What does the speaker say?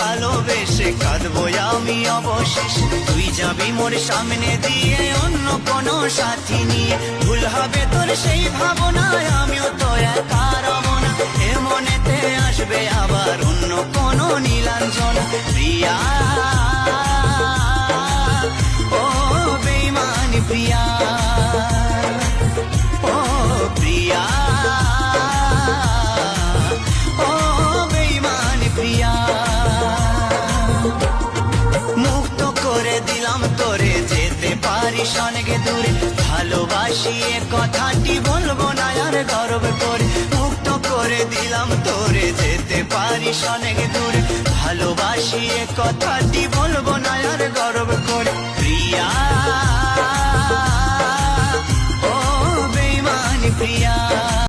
ভালোবেসে কাঁদবো আমি অবশেষ। তুই যাবি মোর সামনে দিয়ে অন্য কোনো সাথী নিয়ে, ভুল হবে তোর সেই ভাবনায় আমিও তো একা রব না। এ মনেতে আসবে আবার অন্য কোনো নীলাঞ্জনা। প্রিয়া ও বেঈমান প্রিয়া, ও প্রিয়া, ও বেঈমান প্রিয়া। মুক্ত করে দিলাম তোরে, যেতে পারিস অনেক দূরে। ভালোবাসি এ কথাটি বলবো না আর গর্ব করে। মুক্ত করে দিলাম তোরে, যেতে পারিস অনেক দূরে। ভালোবাসি এ কথাটি বলবো না আর গর্ব করে। প্রিয়া ও বেঈমান প্রিয়া।